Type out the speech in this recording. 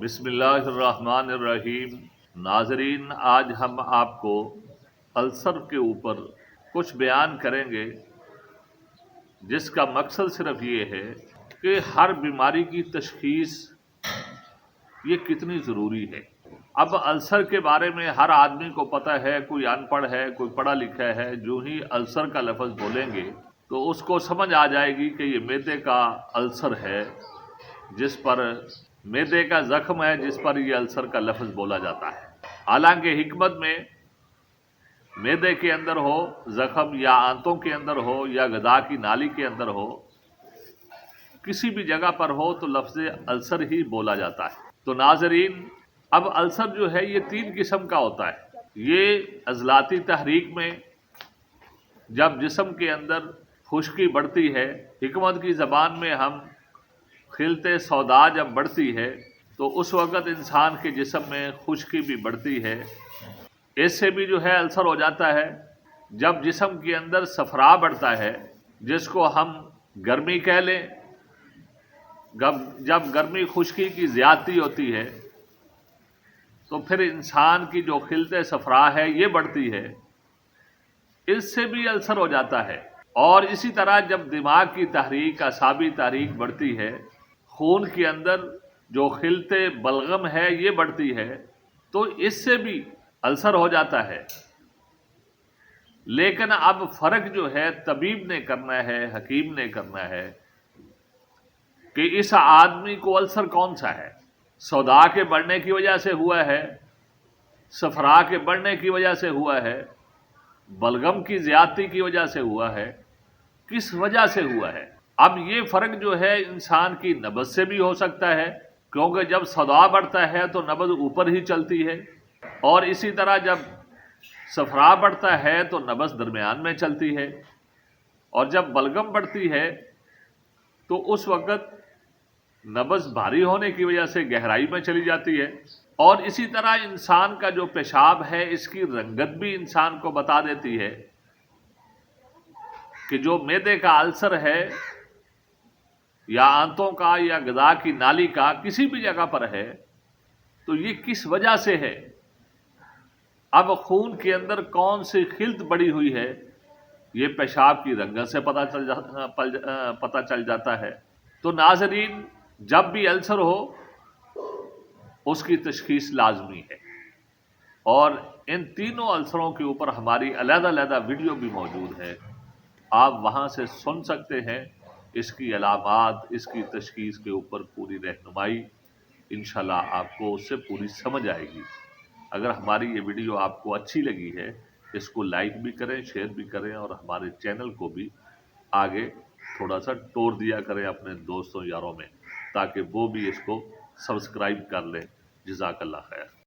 بسم اللہ الرحمن الرحیم۔ ناظرین، آج ہم آپ کو السر کے اوپر کچھ بیان کریں گے جس کا مقصد صرف یہ ہے کہ ہر بیماری کی تشخیص یہ کتنی ضروری ہے۔ اب السر کے بارے میں ہر آدمی کو پتہ ہے، کوئی ان پڑھ ہے، کوئی پڑھا لکھا ہے، جو ہی السر کا لفظ بولیں گے تو اس کو سمجھ آ جائے گی کہ یہ معدے کا السر ہے، جس پر معدے کا زخم ہے، جس پر یہ السر کا لفظ بولا جاتا ہے۔ حالانکہ حکمت میں معدے کے اندر ہو زخم، یا آنتوں کے اندر ہو، یا غدہ کی نالی کے اندر ہو، کسی بھی جگہ پر ہو تو لفظ السر ہی بولا جاتا ہے۔ تو ناظرین، اب السر جو ہے یہ 3 قسم کا ہوتا ہے۔ یہ عضلاتی تحریک میں جب جسم کے اندر خشکی بڑھتی ہے، حکمت کی زبان میں ہم خلط سودا جب بڑھتی ہے تو اس وقت انسان کے جسم میں خشکی بھی بڑھتی ہے، اس سے بھی جو ہے السر ہو جاتا ہے۔ جب جسم کے اندر صفرا بڑھتا ہے، جس کو ہم گرمی کہہ لیں، جب گرمی خشکی کی زیادتی ہوتی ہے تو پھر انسان کی جو خلط صفرا ہے یہ بڑھتی ہے، اس سے بھی السر ہو جاتا ہے۔ اور اسی طرح جب دماغ کی تحریک، اعصابی تحریک بڑھتی ہے، خون کے اندر جو خلط بلغم ہے یہ بڑھتی ہے، تو اس سے بھی السر ہو جاتا ہے۔ لیکن اب فرق جو ہے طبیب نے کرنا ہے، حکیم نے کرنا ہے کہ اس آدمی کو السر کون سا ہے۔ سودا کے بڑھنے کی وجہ سے ہوا ہے، صفرا کے بڑھنے کی وجہ سے ہوا ہے، بلغم کی زیادتی کی وجہ سے ہوا ہے، کس وجہ سے ہوا ہے۔ اب یہ فرق جو ہے انسان کی نبض سے بھی ہو سکتا ہے، کیونکہ جب صدا بڑھتا ہے تو نبض اوپر ہی چلتی ہے، اور اسی طرح جب صفرا بڑھتا ہے تو نبض درمیان میں چلتی ہے، اور جب بلغم بڑھتی ہے تو اس وقت نبض بھاری ہونے کی وجہ سے گہرائی میں چلی جاتی ہے۔ اور اسی طرح انسان کا جو پیشاب ہے اس کی رنگت بھی انسان کو بتا دیتی ہے کہ جو معدے کا السر ہے، یا آنتوں کا، یا غدہ کی نالی کا، کسی بھی جگہ پر ہے تو یہ کس وجہ سے ہے۔ اب خون کے اندر کون سی خلط بڑی ہوئی ہے یہ پیشاب کی رنگت سے پتہ چل جاتا ہے۔ تو ناظرین، جب بھی السر ہو اس کی تشخیص لازمی ہے، اور ان تینوں السروں کے اوپر ہماری علیحدہ علیحدہ ویڈیو بھی موجود ہے، آپ وہاں سے سن سکتے ہیں۔ اس کی علامات، اس کی تشخیص کے اوپر پوری رہنمائی انشاءاللہ آپ کو اس سے پوری سمجھ آئے گی۔ اگر ہماری یہ ویڈیو آپ کو اچھی لگی ہے، اس کو لائک بھی کریں، شیئر بھی کریں، اور ہمارے چینل کو بھی آگے تھوڑا سا ٹور دیا کریں اپنے دوستوں یاروں میں، تاکہ وہ بھی اس کو سبسکرائب کر لیں۔ جزاک اللہ خیر۔